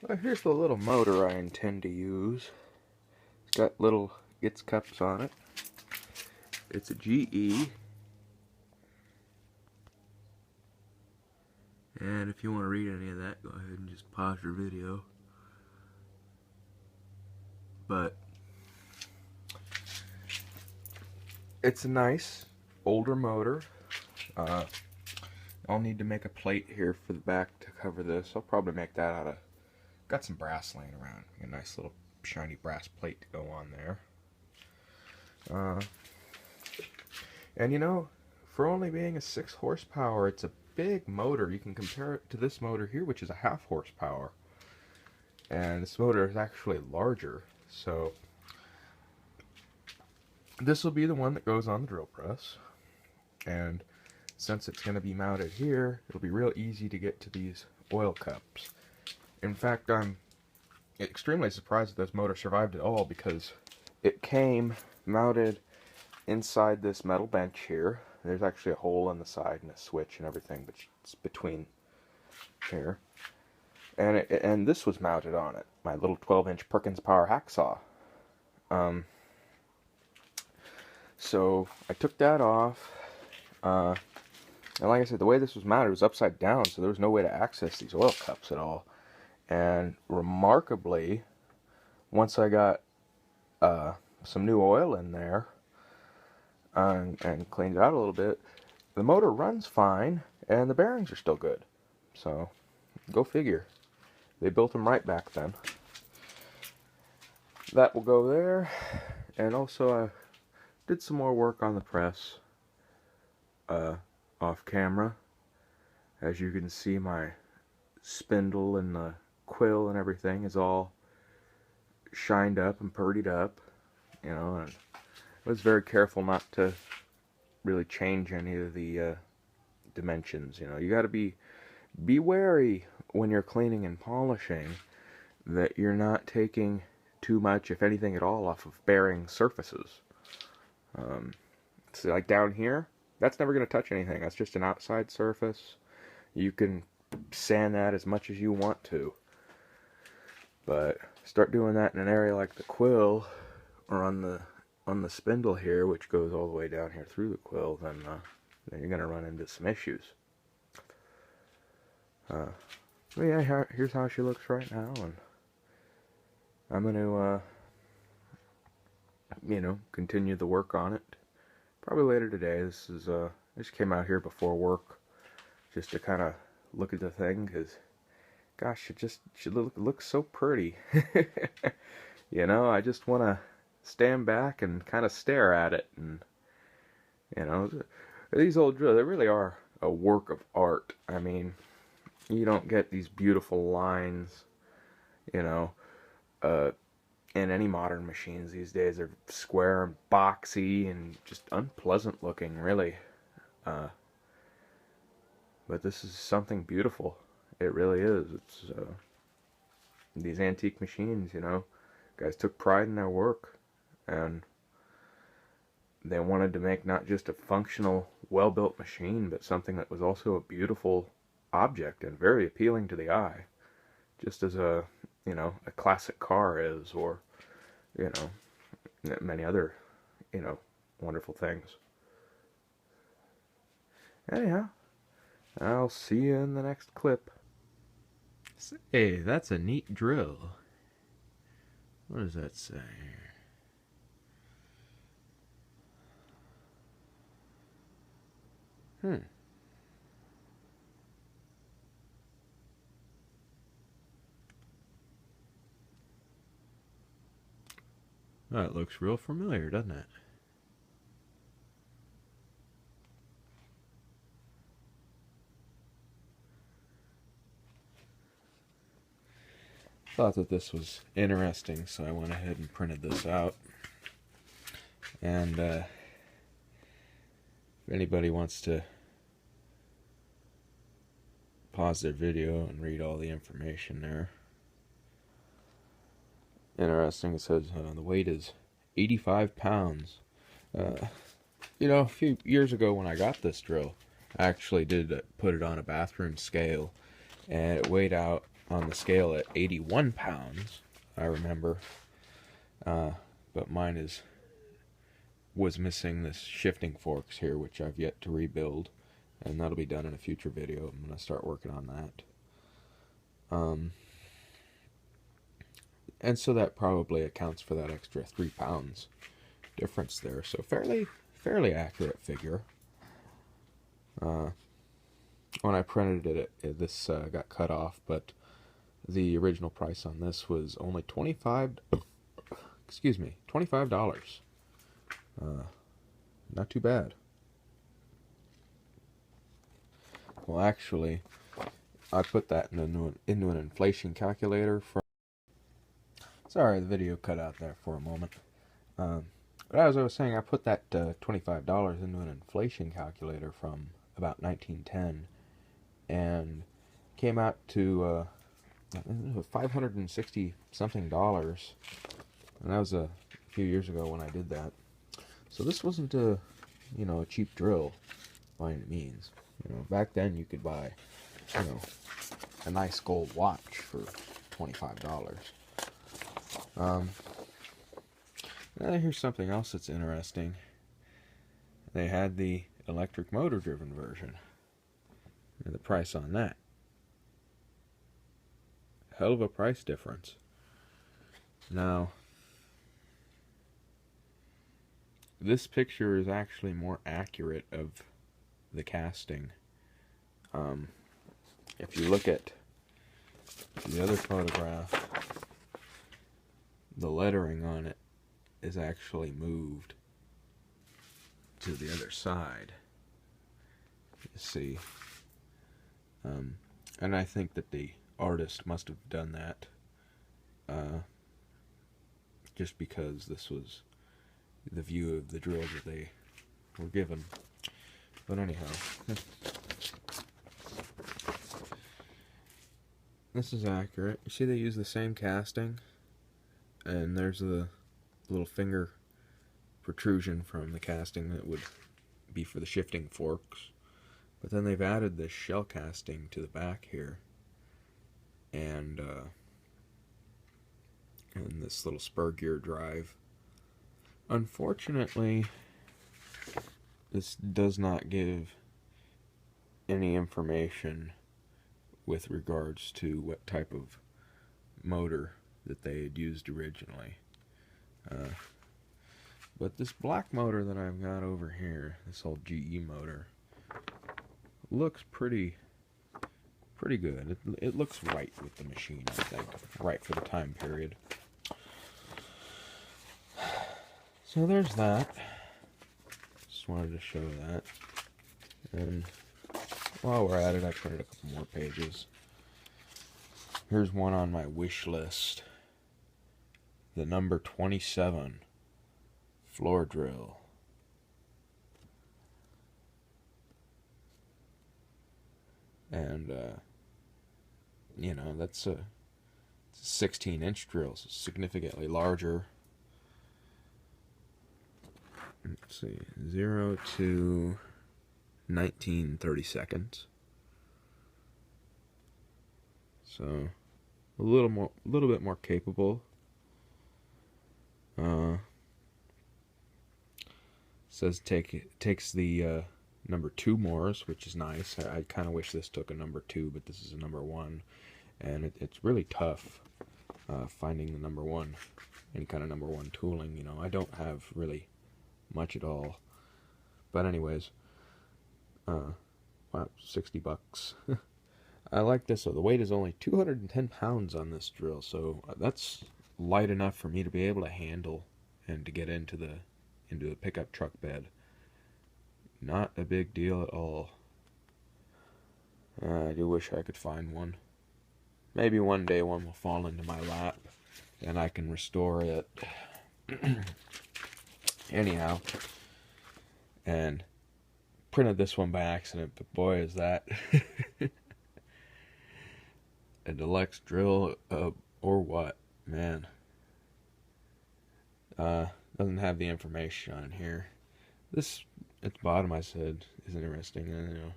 Well, here's the little motor I intend to use. It's got little Gitz cups on it. It's a GE. And if you want to read any of that, go ahead and just pause your video. But it's a nice older motor. I'll need to make a plate here for the back to cover this. I'll probably make that out of, got some brass laying around. A nice little shiny brass plate to go on there. And you know, for only being a 6 horsepower, it's a big motor. You can compare it to this motor here, which is a 1/2 horsepower. And this motor is actually larger. So this will be the one that goes on the drill press. And since it's going to be mounted here, it'll be real easy to get to these oil cups. In fact, I'm extremely surprised that this motor survived at all, because it came mounted inside this metal bench here. There's actually a hole in the side and a switch and everything, but it's between here. And this was mounted on it, my little 12-inch Perkins Power hacksaw. So I took that off. And like I said, the way this was mounted was upside down, so there was no way to access these oil cups at all. And remarkably, once I got some new oil in there and cleaned it out a little bit, the motor runs fine and the bearings are still good. So go figure. They built them right back then. That will go there. And also I did some more work on the press off camera. As you can see, my spindle and the quill and everything is all shined up and purdied up, you know, and I was very careful not to really change any of the dimensions. You know, you got to be wary when you're cleaning and polishing that you're not taking too much, if anything at all, off of bearing surfaces. So like down here, that's never going to touch anything. That's just an outside surface. You can sand that as much as you want to. But start doing that in an area like the quill, or on the spindle here, which goes all the way down here through the quill, then you're going to run into some issues. But yeah, here's how she looks right now, and I'm going to, you know, continue the work on it. Probably later today. This is I just came out here before work just to kind of look at the thing, because gosh, she looks so pretty. You know, I just want to stand back and kind of stare at it. And you know, these old drills, they really are a work of art. I mean, you don't get these beautiful lines, you know, in any modern machines these days. They're square and boxy and just unpleasant looking, really. But this is something beautiful. It really is. It's these antique machines, you know, guys took pride in their work, and they wanted to make not just a functional, well-built machine, but something that was also a beautiful object and very appealing to the eye, just as a, you know, a classic car is, or, you know, many other, you know, wonderful things. Anyhow, I'll see you in the next clip. Hey, that's a neat drill. What does that say? That looks real familiar, doesn't it? Thought that this was interesting, so I went ahead and printed this out. And if anybody wants to pause their video and read all the information there. Interesting, it says the weight is 85 pounds. You know, a few years ago when I got this drill, I actually did put it on a bathroom scale, and it weighed out on the scale at 81 pounds, I remember. But mine was missing this shifting forks here, which I've yet to rebuild, and that'll be done in a future video. I'm going to start working on that. And so that probably accounts for that extra 3 pounds difference there. So fairly accurate figure. When I printed it, this got cut off, but the original price on this was only $25. Not too bad. Well, actually, I put that into an inflation calculator from... Sorry, the video cut out there for a moment. But as I was saying, I put that $25 into an inflation calculator from about 1910, and came out to $560 something, and that was a few years ago when I did that. So this wasn't a cheap drill by any means. Back then you could buy a nice gold watch for $25. Now here's something else that's interesting. They had the electric motor driven version, and the price on that, hell of a price difference. Now this picture is actually more accurate of the casting. If you look at the other photograph, the lettering on it is actually moved to the other side. You see. And I think that the artist must have done that just because this was the view of the drill that they were given. But anyhow, this is accurate. You see they use the same casting, and there's the little finger protrusion from the casting that would be for the shifting forks. But then they've added this shell casting to the back here, and this little spur gear drive. Unfortunately, this does not give any information with regards to what type of motor that they had used originally. But this black motor that I've got over here, this old GE motor, looks pretty good. It looks right with the machine, I think. Right for the time period. So there's that. Just wanted to show that. And while we're at it, I printed a couple more pages. Here's one on my wish list. The number 27 floor drill. And that's a 16-inch drill, so significantly larger. Let's see, 0 to 1930 seconds. So a little bit more capable. Says takes the number 2 Morse, which is nice. I kind of wish this took a number 2, but this is a number 1, and it's really tough finding the number 1, any kind of number 1 tooling. I don't have really much at all, but anyways, wow, $60. I like this. So the weight is only 210 pounds on this drill, so that's light enough for me to be able to handle and to get into the pickup truck bed. Not a big deal at all. I do wish I could find one. Maybe one day one will fall into my lap and I can restore it. Anyhow, and printed this one by accident, but boy is that a deluxe drill or what, man. Doesn't have the information on here. This at the bottom I said is interesting.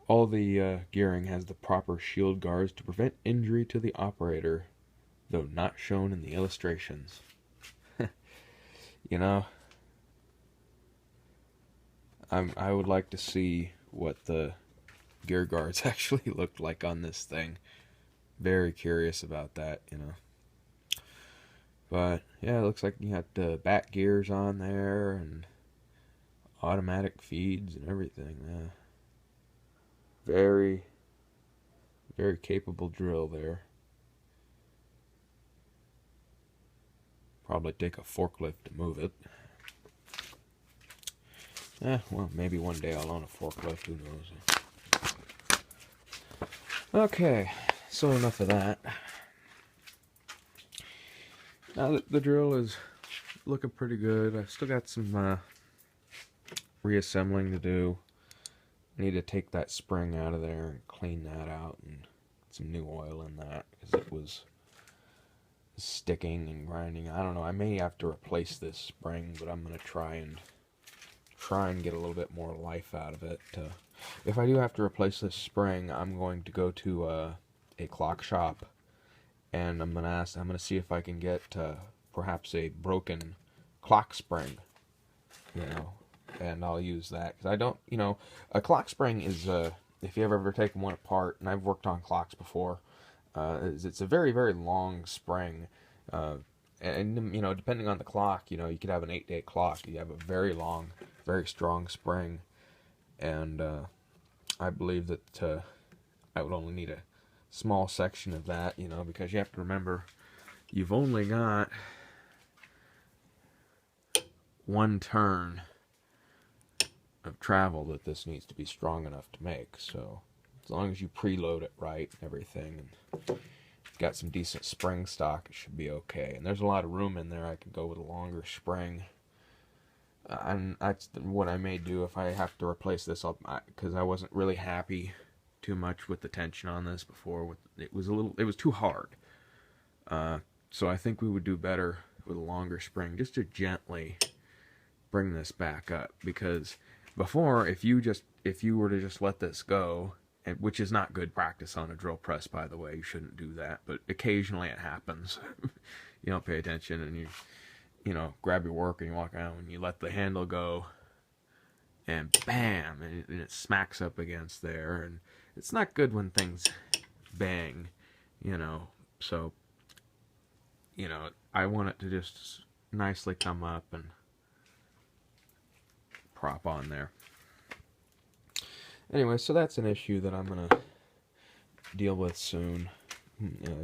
All the gearing has the proper shield guards to prevent injury to the operator, though not shown in the illustrations. You know, I would like to see what the gear guards actually looked like on this thing. Very curious about that, you know. But yeah, it looks like you got the back gears on there and automatic feeds and everything. Yeah. Very, very capable drill there. Probably take a forklift to move it. Well, maybe one day I'll own a forklift, who knows. Okay, so enough of that. Now the drill is looking pretty good. I've still got some reassembling to do. I need to take that spring out of there and clean that out and get some new oil in that because it was sticking and grinding. I don't know, I may have to replace this spring, but I'm going to try and get a little bit more life out of it. If I do have to replace this spring, I'm going to go to a clock shop, and I'm going to see if I can get perhaps a broken clock spring, you know, and I'll use that, because I don't, you know, a clock spring is, if you've ever taken one apart, and I've worked on clocks before, it's a very, very long spring, and, you know, depending on the clock, you know, you could have an 8-day clock, you have a very long, very strong spring, and I believe that I would only need a small section of that, you know, because you have to remember, you've only got one turn of travel that this needs to be strong enough to make. So as long as you preload it right and everything, and you've got some decent spring stock, it should be okay. And there's a lot of room in there. I could go with a longer spring. And that's what I may do if I have to replace this, because I wasn't really happy too much with the tension on this before. It was too hard. So I think we would do better with a longer spring, just to gently bring this back up, because before, if you were to just let this go, and which is not good practice on a drill press, by the way, you shouldn't do that, but occasionally it happens. You don't pay attention, and you know, grab your work and you walk out, and you let the handle go, and bam, and it smacks up against there, and it's not good when things bang, you know. So, you know, I want it to just nicely come up and prop on there. Anyway, so that's an issue that I'm going to deal with soon.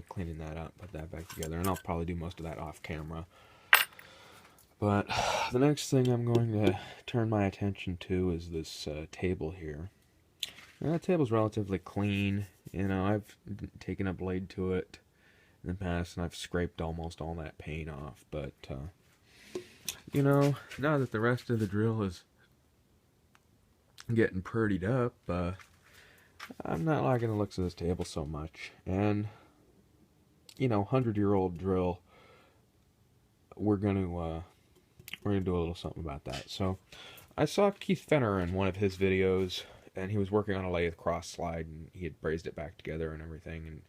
Cleaning that up, put that back together, and I'll probably do most of that off camera. But the next thing I'm going to turn my attention to is this table here. Now, the table's relatively clean. You know, I've taken a blade to it in the past, and I've scraped almost all that paint off. But, you know, now that the rest of the drill is getting prettied up, I'm not liking the looks of this table so much. And, you know, 100-year-old drill, we're going to do a little something about that. So I saw Keith Fenner in one of his videos, and he was working on a lathe cross slide, and he had brazed it back together and everything,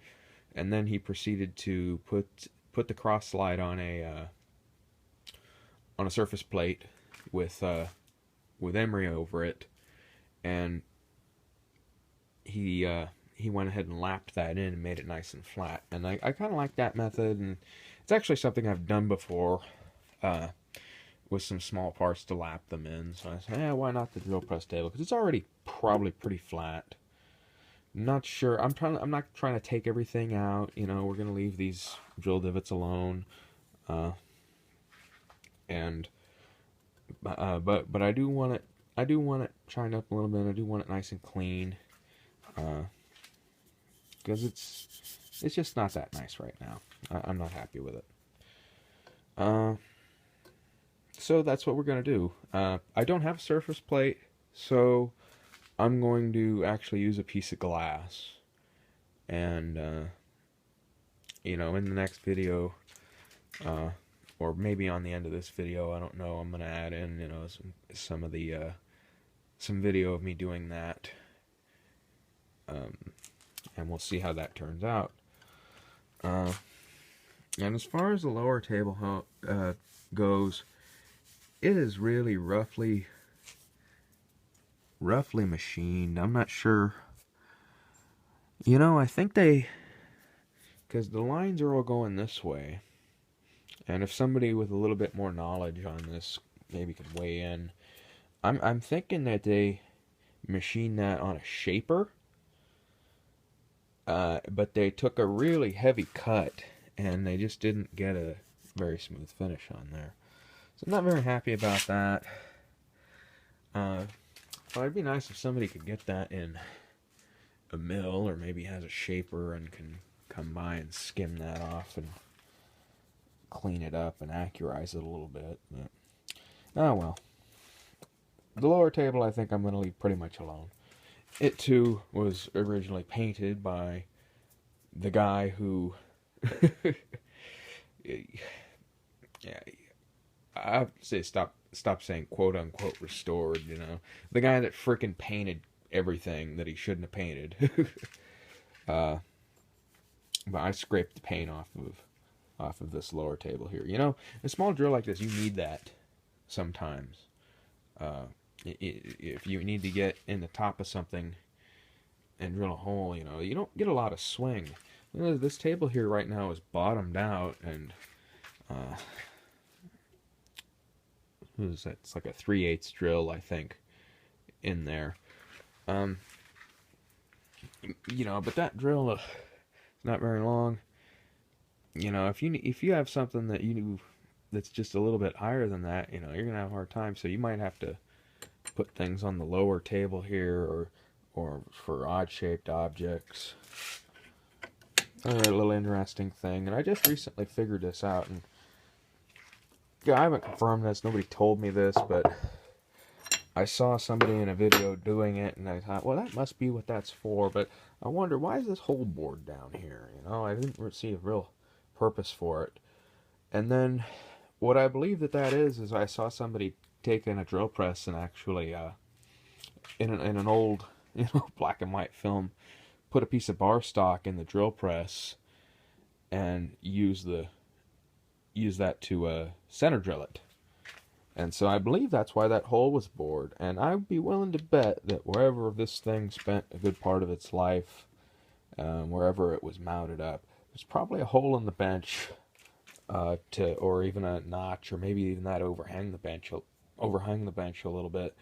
and then he proceeded to put the cross slide on a surface plate with emery over it, and he went ahead and lapped that in and made it nice and flat. And I kind of like that method, and it's actually something I've done before, with some small parts to lap them in. So I said, why not the drill press table? Because it's already probably pretty flat. Not sure. I'm not trying to take everything out. You know, we're gonna leave these drill divots alone. But I do want it. I do want it shined up a little bit. I do want it nice and clean. Because it's just not that nice right now. I'm not happy with it. So that's what we're going to do. I don't have a surface plate, so I'm going to actually use a piece of glass. And, you know, in the next video, or maybe on the end of this video, I don't know, I'm going to add in, you know, some video of me doing that. And we'll see how that turns out. And as far as the lower table goes, it is really roughly machined. I'm not sure. You know, I think because the lines are all going this way, and if somebody with a little bit more knowledge on this maybe could weigh in, I'm thinking that they machined that on a shaper, but they took a really heavy cut, and they just didn't get a very smooth finish on there. So I'm not very happy about that. But it'd be nice if somebody could get that in a mill, or maybe has a shaper and can come by and skim that off and clean it up and accurize it a little bit. But, oh well. The lower table I think I'm going to leave pretty much alone. It too was originally painted by the guy who yeah, I say stop saying quote unquote restored, you know. The guy that frickin' painted everything that he shouldn't have painted. But I scraped the paint off of this lower table here. You know, a small drill like this, you need that sometimes. If you need to get in the top of something and drill a hole, you know, you don't get a lot of swing. You know, this table here right now is bottomed out, and what is that? It's like a 3/8 drill, I think, in there. You know, but that drill is not very long. You know, if you have something that's just a little bit higher than that, you know, you're gonna have a hard time. So you might have to put things on the lower table here, or for odd-shaped objects. A little interesting thing, and I just recently figured this out, and yeah, I haven't confirmed this. Nobody told me this, but I saw somebody in a video doing it, and I thought, well, that must be what that's for. But I wonder, why is this whole board down here? You know, I didn't see a real purpose for it. And then what I believe that is I saw somebody taking a drill press and actually in an old, you know, black and white film, put a piece of bar stock in the drill press and use that to center drill it. And so I believe that's why that hole was bored. And I'd be willing to bet that wherever this thing spent a good part of its life, wherever it was mounted up, there's probably a hole in the bench, or even a notch, or maybe even that overhang the bench a little bit.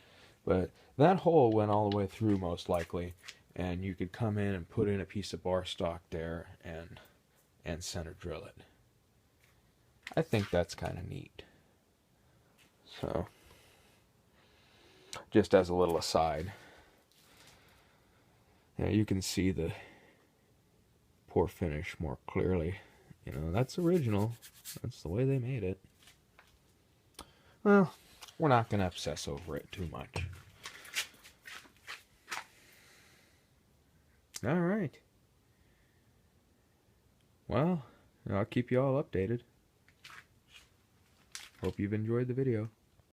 But that hole went all the way through, most likely, and you could come in and put in a piece of bar stock there and center drill it. I think that's kind of neat. So, just as a little aside, yeah, you can see the pour finish more clearly. You know, that's original. That's the way they made it. Well, we're not going to obsess over it too much. All right. Well, I'll keep you all updated. Hope you've enjoyed the video.